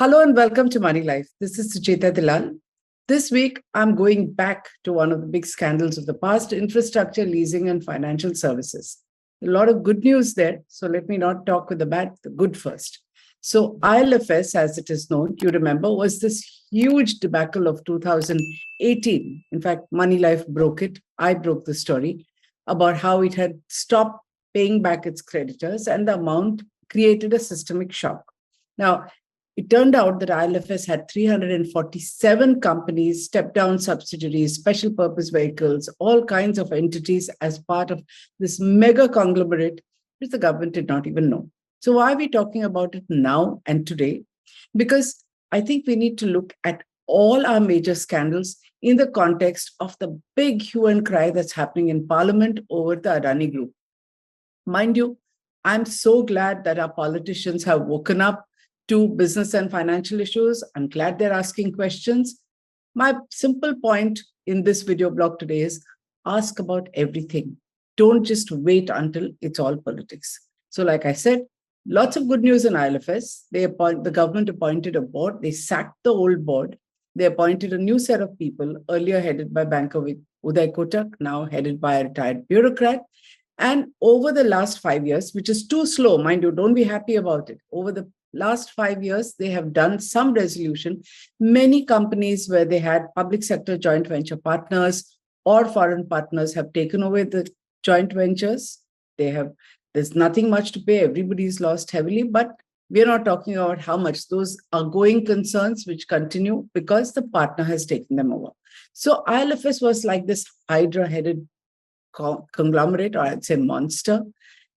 Hello and welcome to Moneylife. This is Sucheta Dalal. This week, I'm going back to one of the big scandals of the past, infrastructure, leasing, and financial services. A lot of good news there. So let me not talk with the bad, the good first. So ILFS, as it is known, you remember, was this huge debacle of 2018. In fact, Moneylife broke it. I broke the story about how it had stopped paying back its creditors and the amount created a systemic shock. Now, it turned out that ILFS had 347 companies, step-down subsidiaries, special purpose vehicles, all kinds of entities as part of this mega conglomerate, which the government did not even know. So why are we talking about it now and today? Because I think we need to look at all our major scandals in the context of the big hue and cry that's happening in Parliament over the Adani Group. Mind you, I'm so glad that our politicians have woken up to business and financial issues. I'm glad they're asking questions. My simple point in this video blog today is ask about everything. Don't just wait until it's all politics. So like I said, lots of good news in ILFS. The government appointed a board. They sacked the old board. They appointed a new set of people, earlier headed by banker Uday Kotak, now headed by a retired bureaucrat. And over the last 5 years, which is too slow, mind you, don't be happy about it. Over the last 5 years, they have done some resolution. Many companies where they had public sector joint venture partners or foreign partners have taken over the joint ventures. There's nothing much to pay. Everybody's lost heavily, but we're not talking about how much. Those are going concerns which continue because the partner has taken them over. So ILFS was like this Hydra-headed conglomerate, or I'd say monster.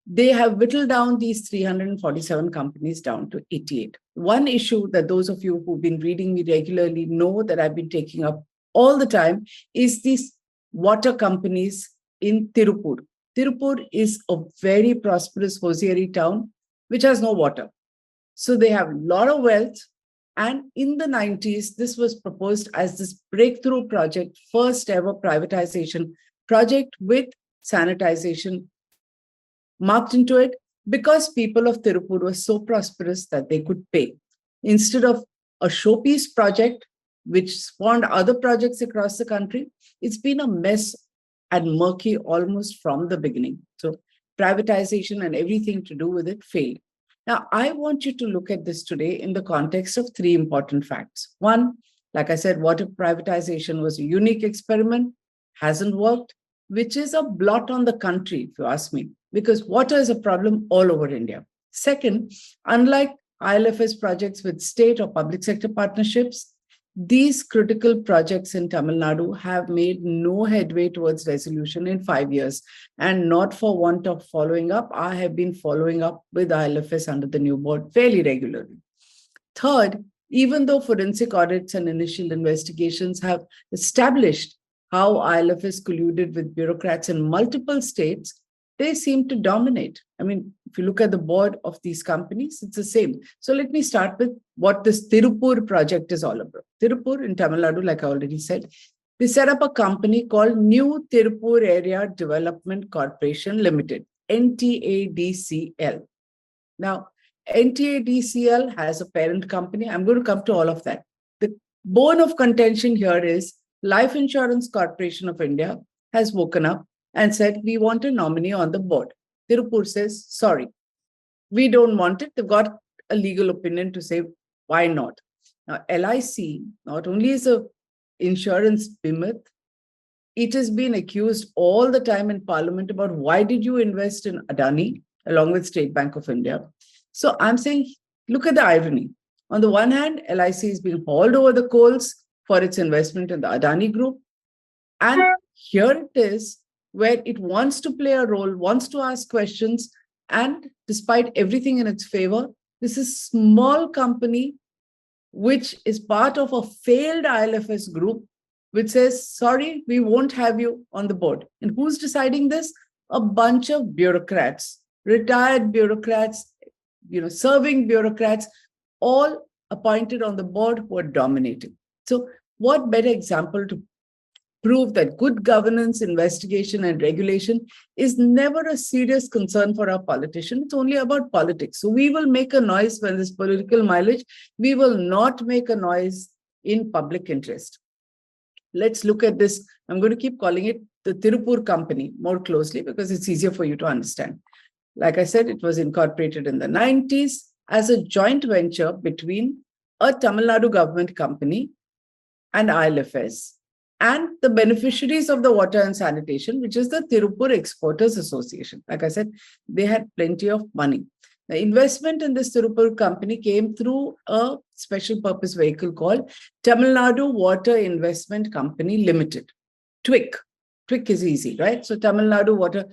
They have whittled down these 347 companies down to 88. One issue that those of you who've been reading me regularly know that I've been taking up all the time is these water companies in Tirupur. Tirupur is a very prosperous hosiery town which has no water. So they have a lot of wealth. And in the 90s, this was proposed as this breakthrough project, first ever privatization project with sanitization marked into it because people of Tirupur were so prosperous that they could pay. Instead of a showpiece project, which spawned other projects across the country, it's been a mess and murky almost from the beginning. So privatization and everything to do with it failed. Now, I want you to look at this today in the context of three important facts. One, like I said, water privatization was a unique experiment, hasn't worked, which is a blot on the country, if you ask me, because water is a problem all over India. Second, unlike ILFS projects with state or public sector partnerships, these critical projects in Tamil Nadu have made no headway towards resolution in 5 years. And not for want of following up, I have been following up with ILFS under the new board fairly regularly. Third, even though forensic audits and initial investigations have established how ILFS colluded with bureaucrats in multiple states, they seem to dominate. I mean, if you look at the board of these companies, it's the same. So let me start with what this Tirupur project is all about. Tirupur in Tamil Nadu, like I already said, they set up a company called New Tirupur Area Development Corporation Limited, NTADCL. Now, NTADCL has a parent company. I'm going to come to all of that. The bone of contention here is Life Insurance Corporation of India has woken up and said, we want a nominee on the board. Tirupur says, sorry, we don't want it. They've got a legal opinion to say, why not? Now, LIC not only is a insurance behemoth, it has been accused all the time in Parliament about why did you invest in Adani along with State Bank of India? So I'm saying, look at the irony. On the one hand, LIC is being hauled over the coals for its investment in the Adani Group. And here it is, where it wants to play a role, wants to ask questions, and despite everything in its favor, this is a small company which is part of a failed ILFS group, which says, sorry, we won't have you on the board. And who's deciding this? A bunch of bureaucrats, retired bureaucrats, serving bureaucrats, all appointed on the board who are dominating. So what better example to prove that good governance, investigation, and regulation is never a serious concern for our politicians. It's only about politics. So we will make a noise when there's political mileage. We will not make a noise in public interest. Let's look at this. I'm going to keep calling it the Tirupur company more closely because it's easier for you to understand. Like I said, it was incorporated in the 90s as a joint venture between a Tamil Nadu government company and ILFS and the beneficiaries of the water and sanitation, which is the Tirupur Exporters Association. Like I said, they had plenty of money. The investment in this Tirupur company came through a special purpose vehicle called Tamil Nadu Water Investment Company Limited, TWIC. TWIC is easy, right? So Tamil Nadu Water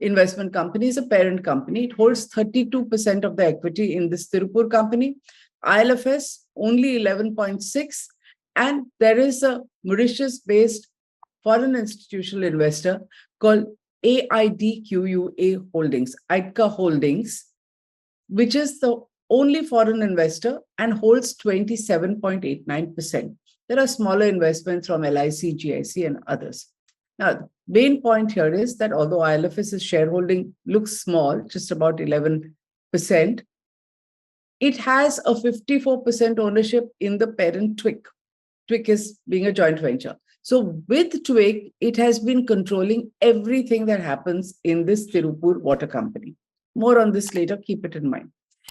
Investment Company is a parent company. It holds 32% of the equity in this Tirupur company. ILFS only 11.6%. And there is a Mauritius-based foreign institutional investor called AIDQUA Holdings, IDCA Holdings, which is the only foreign investor and holds 27.89%. There are smaller investments from LIC, GIC, and others. Now, the main point here is that although ILFS's shareholding looks small, just about 11%, it has a 54% ownership in the parent TWIC. TWIC is being a joint venture. So with TWIC, it has been controlling everything that happens in this Tirupur water company. More on this later, keep it in mind.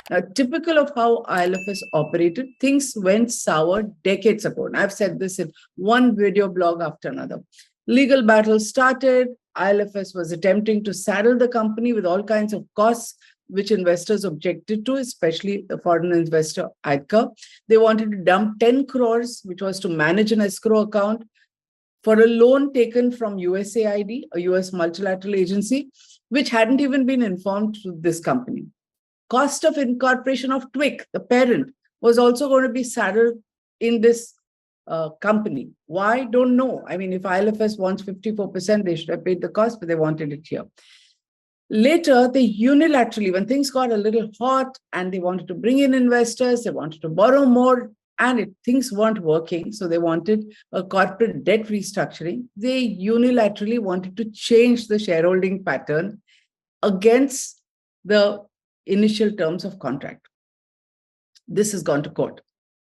Now, typical of how ILFS operated, things went sour decades ago. And I've said this in one video blog after another. Legal battles started. ILFS was attempting to saddle the company with all kinds of costs, which investors objected to, especially the foreign investor IDCA. They wanted to dump 10 crores, which was to manage an escrow account, for a loan taken from USAID, a US multilateral agency, which hadn't even been informed to this company. Cost of incorporation of TWIC, the parent, was also going to be saddled in this company. Why? Don't know. I mean, if ILFS wants 54%, they should have paid the cost, but they wanted it here. Later, they unilaterally, when things got a little hot and they wanted to bring in investors, they wanted to borrow more, and things weren't working, so they wanted a corporate debt restructuring, they unilaterally wanted to change the shareholding pattern against the initial terms of contract. This has gone to court.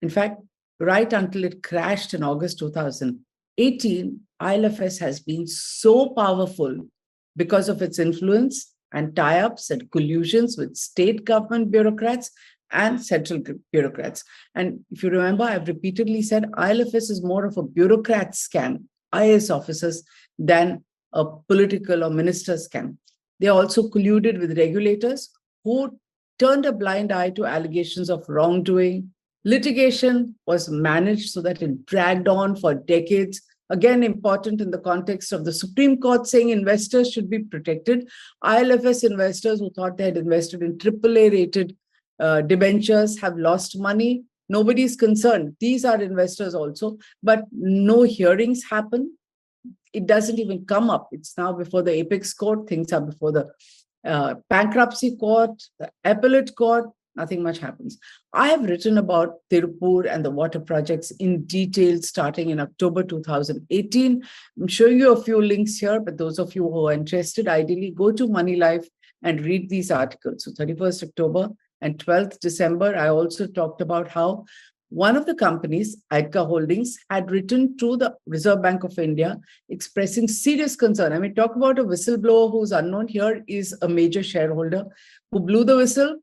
In fact, right until it crashed in August 2018, ILFS has been so powerful because of its influence and tie-ups and collusions with state government bureaucrats and central bureaucrats. And if you remember, I've repeatedly said ILFS is more of a bureaucrat scam, IAS officers, than a political or minister scam. They also colluded with regulators who turned a blind eye to allegations of wrongdoing. Litigation was managed so that it dragged on for decades. Again, important in the context of the Supreme Court saying investors should be protected. ILFS investors who thought they had invested in AAA-rated debentures have lost money. Nobody's concerned. These are investors also, but no hearings happen. It doesn't even come up. It's now before the apex court. Things are before the bankruptcy court, the appellate court. Nothing much happens. I have written about Tirupur and the water projects in detail starting in October 2018. I'm showing you a few links here, but those of you who are interested, ideally go to Moneylife and read these articles. So 31st October and 12th December, I also talked about how one of the companies, IDCA Holdings, had written to the Reserve Bank of India expressing serious concern. I mean, talk about a whistleblower who's unknown. Here is a major shareholder who blew the whistle.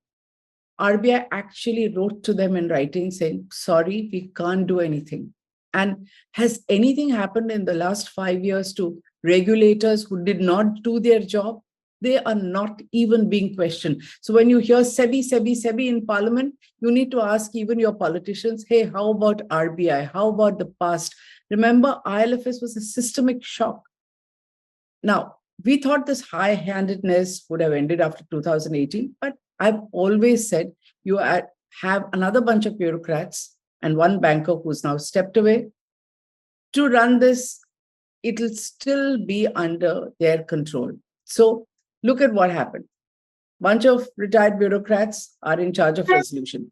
RBI actually wrote to them in writing saying, sorry, we can't do anything. And has anything happened in the last 5 years to regulators who did not do their job? They are not even being questioned. So when you hear SEBI in Parliament, you need to ask even your politicians, hey, how about RBI? How about the past? Remember, ILFS was a systemic shock. Now, we thought this high-handedness would have ended after 2018, but I've always said you have another bunch of bureaucrats and one banker who's now stepped away to run this. It'll still be under their control. So look at what happened. Bunch of retired bureaucrats are in charge of resolution.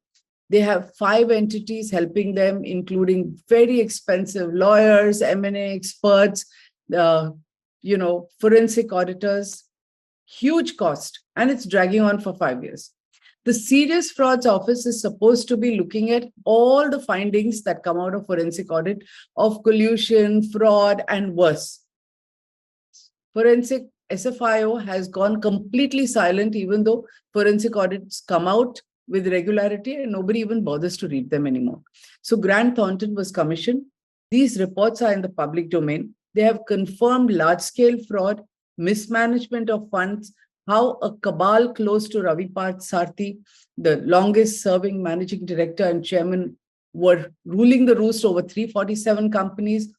They have 5 entities helping them, including very expensive lawyers, M&A experts, forensic auditors, huge cost, and it's dragging on for 5 years. The Serious Frauds Office is supposed to be looking at all the findings that come out of forensic audit of collusion, fraud, and worse. Forensic SFIO has gone completely silent, even though forensic audits come out with regularity and nobody even bothers to read them anymore. So Grant Thornton was commissioned. These reports are in the public domain. They have confirmed large-scale fraud, mismanagement of funds, how a cabal close to Ravi Sarthi, the longest-serving managing director and chairman, were ruling the roost over 347 companies,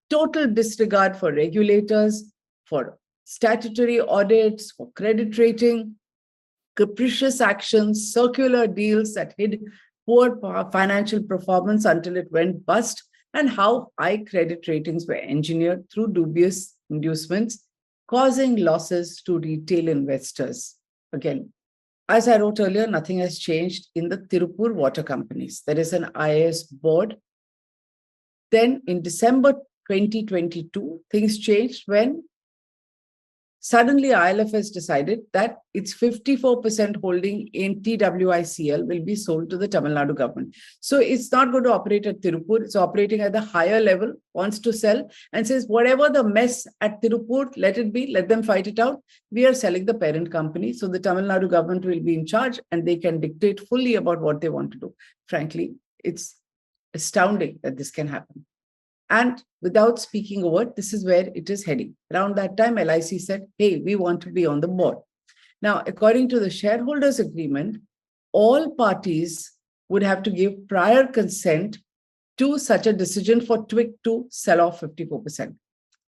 total disregard for regulators, for statutory audits, for credit rating, capricious actions, circular deals that hid poor financial performance until it went bust, and how high credit ratings were engineered through dubious inducements, causing losses to retail investors. Again, as I wrote earlier, nothing has changed in the Tirupur water companies. There is an IAS board. Then in December 2022, things changed when suddenly ILFS decided that its 54% holding in TWICL will be sold to the Tamil Nadu government. So it's not going to operate at Tirupur. It's operating at the higher level, wants to sell and says, whatever the mess at Tirupur, let it be, let them fight it out. We are selling the parent company. So the Tamil Nadu government will be in charge and they can dictate fully about what they want to do. Frankly, it's astounding that this can happen. And without speaking a word, this is where it is heading. Around that time, LIC said, hey, we want to be on the board. Now, according to the shareholders' agreement, all parties would have to give prior consent to such a decision for TWIC to sell off 54%.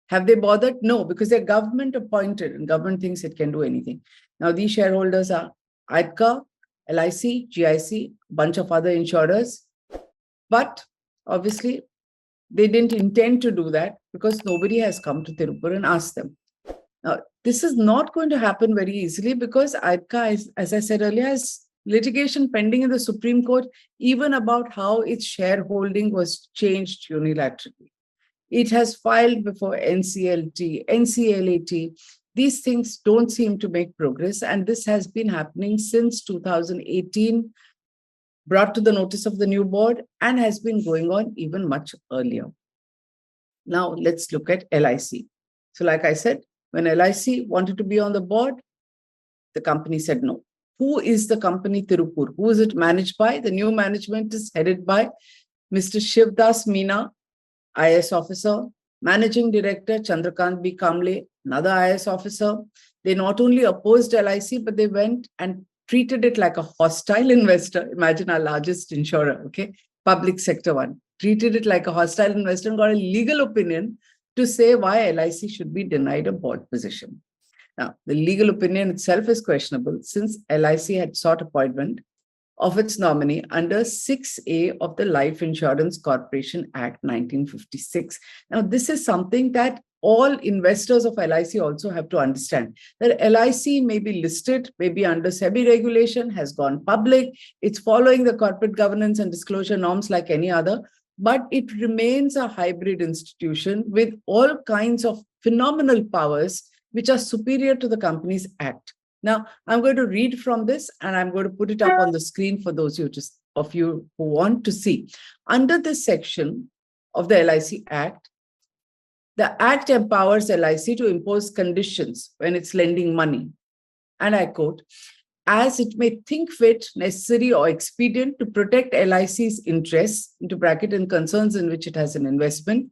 Have they bothered? No, because they're government appointed and government thinks it can do anything. Now, these shareholders are IDCA, LIC, GIC, a bunch of other insurers. But obviously, they didn't intend to do that because nobody has come to Tirupur and asked them. Now, this is not going to happen very easily because IDCA, as I said earlier, has litigation pending in the Supreme Court, even about how its shareholding was changed unilaterally. It has filed before NCLT, NCLAT. These things don't seem to make progress, and this has been happening since 2018, brought to the notice of the new board, and has been going on even much earlier. Now, let's look at LIC. So like I said, when LIC wanted to be on the board, the company said no. Who is the company Tirupur? Who is it managed by? The new management is headed by Mr. Shivdas Meena, IS officer, Managing Director Chandrakant B. Kamble, another IS officer. They not only opposed LIC, but they went and treated it like a hostile investor. Imagine our largest insurer, okay, public sector one, treated it like a hostile investor and got a legal opinion to say why LIC should be denied a board position. Now, the legal opinion itself is questionable since LIC had sought appointment of its nominee under 6A of the Life Insurance Corporation Act 1956. Now, this is something that all investors of LIC also have to understand, that LIC may be listed, maybe under SEBI regulation, has gone public, it's following the corporate governance and disclosure norms like any other, but it remains a hybrid institution with all kinds of phenomenal powers which are superior to the Companies Act. Now, I'm going to read from this and I'm going to put it up on the screen for those of you who want to see. Under this section of the LIC Act, the Act empowers LIC to impose conditions when it's lending money. And I quote, as it may think fit, necessary or expedient to protect LIC's interests, into bracket, and concerns in which it has an investment,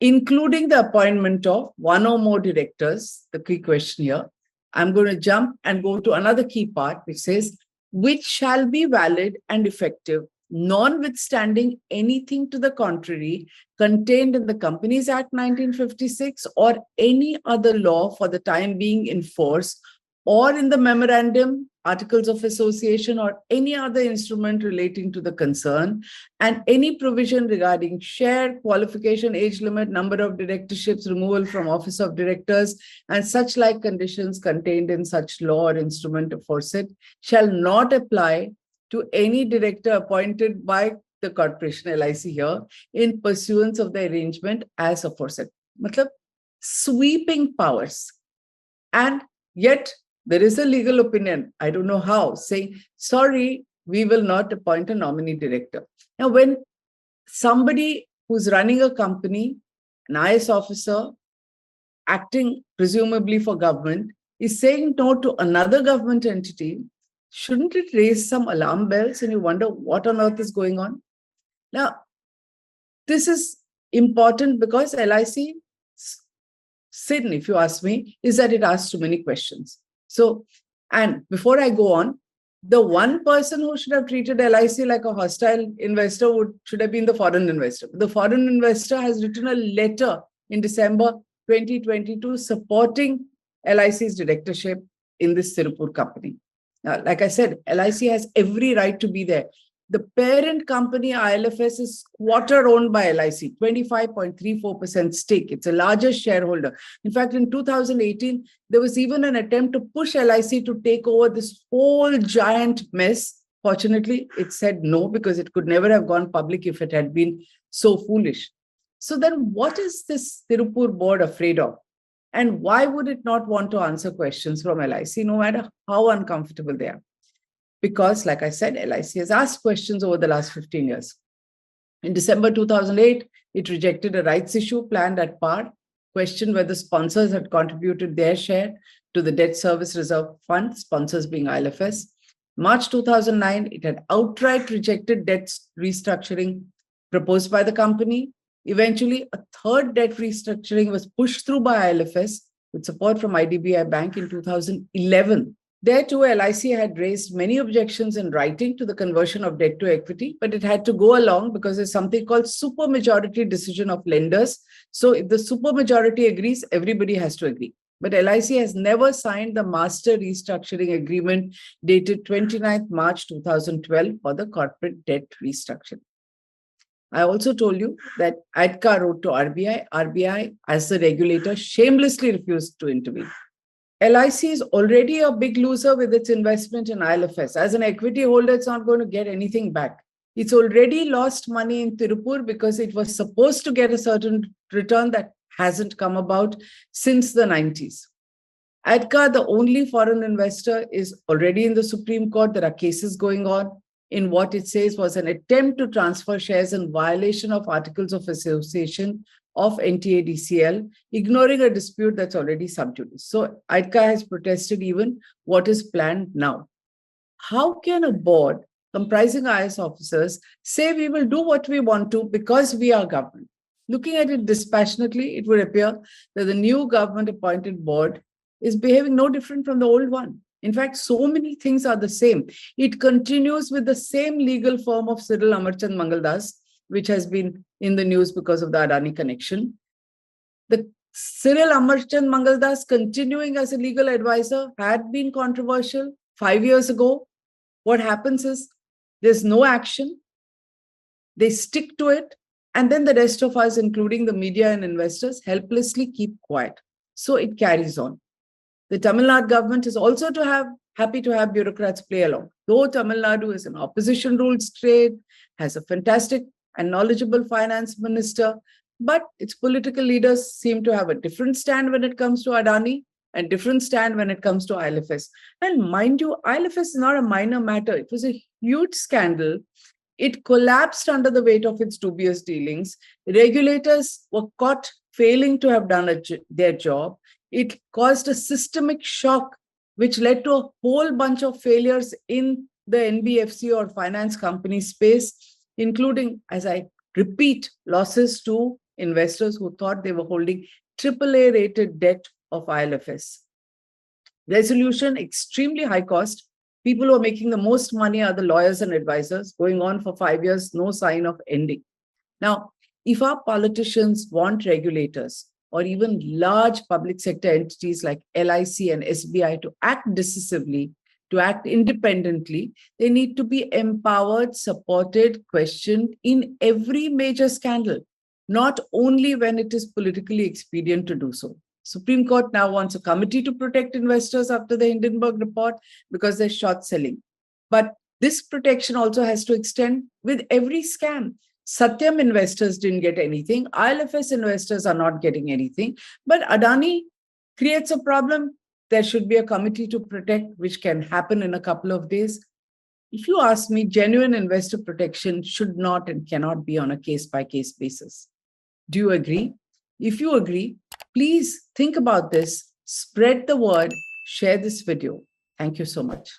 including the appointment of one or more directors, the key question here. I'm going to jump and go to another key part, which says, which shall be valid and effective, notwithstanding anything to the contrary contained in the Companies Act 1956 or any other law for the time being in force, or in the memorandum, articles of association, or any other instrument relating to the concern, and any provision regarding share, qualification, age limit, number of directorships, removal from office of directors, and such like conditions contained in such law or instrument aforesaid shall not apply to any director appointed by the corporation LIC here in pursuance of the arrangement as aforesaid. Matlab, sweeping powers. And yet there is a legal opinion, I don't know how, saying, sorry, we will not appoint a nominee director. Now, when somebody who's running a company, an IS officer, acting presumably for government, is saying no to another government entity, shouldn't it raise some alarm bells and you wonder what on earth is going on? Now, this is important because LIC sin, if you ask me, is that it asks too many questions. So, and before I go on, the one person who should have treated LIC like a hostile investor should have been the foreign investor. The foreign investor has written a letter in December 2022 supporting LIC's directorship in this Tirupur company. Now, like I said, LIC has every right to be there. The parent company, ILFS, is quarter owned by LIC, 25.34% stake. It's a largest shareholder. In fact, in 2018, there was even an attempt to push LIC to take over this whole giant mess. Fortunately, it said no, because it could never have gone public if it had been so foolish. So then what is this Tirupur board afraid of? And why would it not want to answer questions from LIC, no matter how uncomfortable they are? Because, like I said, LIC has asked questions over the last 15 years. In December 2008, it rejected a rights issue planned at par, questioned whether sponsors had contributed their share to the debt service reserve fund, sponsors being ILFS. March 2009, it had outright rejected debt restructuring proposed by the company. Eventually, a third debt restructuring was pushed through by ILFS with support from IDBI Bank in 2011. There too, LIC had raised many objections in writing to the conversion of debt to equity, but it had to go along because there's something called supermajority decision of lenders. So if the supermajority agrees, everybody has to agree. But LIC has never signed the master restructuring agreement dated 29th March 2012 for the corporate debt restructuring. I also told you that ADCA wrote to RBI. RBI, as the regulator, shamelessly refused to intervene. LIC is already a big loser with its investment in ILFS. As an equity holder, it's not going to get anything back. It's already lost money in Tirupur because it was supposed to get a certain return that hasn't come about since the 90s. ADCA, the only foreign investor, is already in the Supreme Court. There are cases going on in what it says was an attempt to transfer shares in violation of Articles of Association of NTADCL, ignoring a dispute that's already sub judice. So ADCA has protested even what is planned now. How can a board comprising IS officers say we will do what we want to because we are government? Looking at it dispassionately, it would appear that the new government-appointed board is behaving no different from the old one. In fact, so many things are the same. It continues with the same legal firm of Cyril Amarchand Mangaldas, which has been in the news because of the Adani connection. The Cyril Amarchand Mangaldas continuing as a legal advisor had been controversial 5 years ago. What happens is there's no action. They stick to it. And then the rest of us, including the media and investors, helplessly keep quiet. So it carries on. The Tamil Nadu government is also happy to have bureaucrats play along. Though Tamil Nadu is an opposition-ruled state, has a fantastic and knowledgeable finance minister, but its political leaders seem to have a different stand when it comes to Adani and different stand when it comes to ILFS. And mind you, ILFS is not a minor matter. It was a huge scandal. It collapsed under the weight of its dubious dealings. Regulators were caught failing to have done their job. It caused a systemic shock, which led to a whole bunch of failures in the NBFC or finance company space, including, as I repeat, losses to investors who thought they were holding AAA rated debt of ILFS. Resolution, extremely high cost. People who are making the most money are the lawyers and advisors, going on for 5 years, no sign of ending. Now, if our politicians want regulators or even large public sector entities like LIC and SBI to act decisively, to act independently, they need to be empowered, supported, questioned in every major scandal, not only when it is politically expedient to do so. Supreme Court now wants a committee to protect investors after the Hindenburg report because they're short selling. But This protection also has to extend with every scam. Satyam investors didn't get anything. ILFS investors are not getting anything. But Adani creates a problem. There should be a committee to protect, which can happen in a couple of days. If you ask me, genuine investor protection should not and cannot be on a case-by-case basis. Do you agree? If you agree, please think about this, spread the word, share this video. Thank you so much.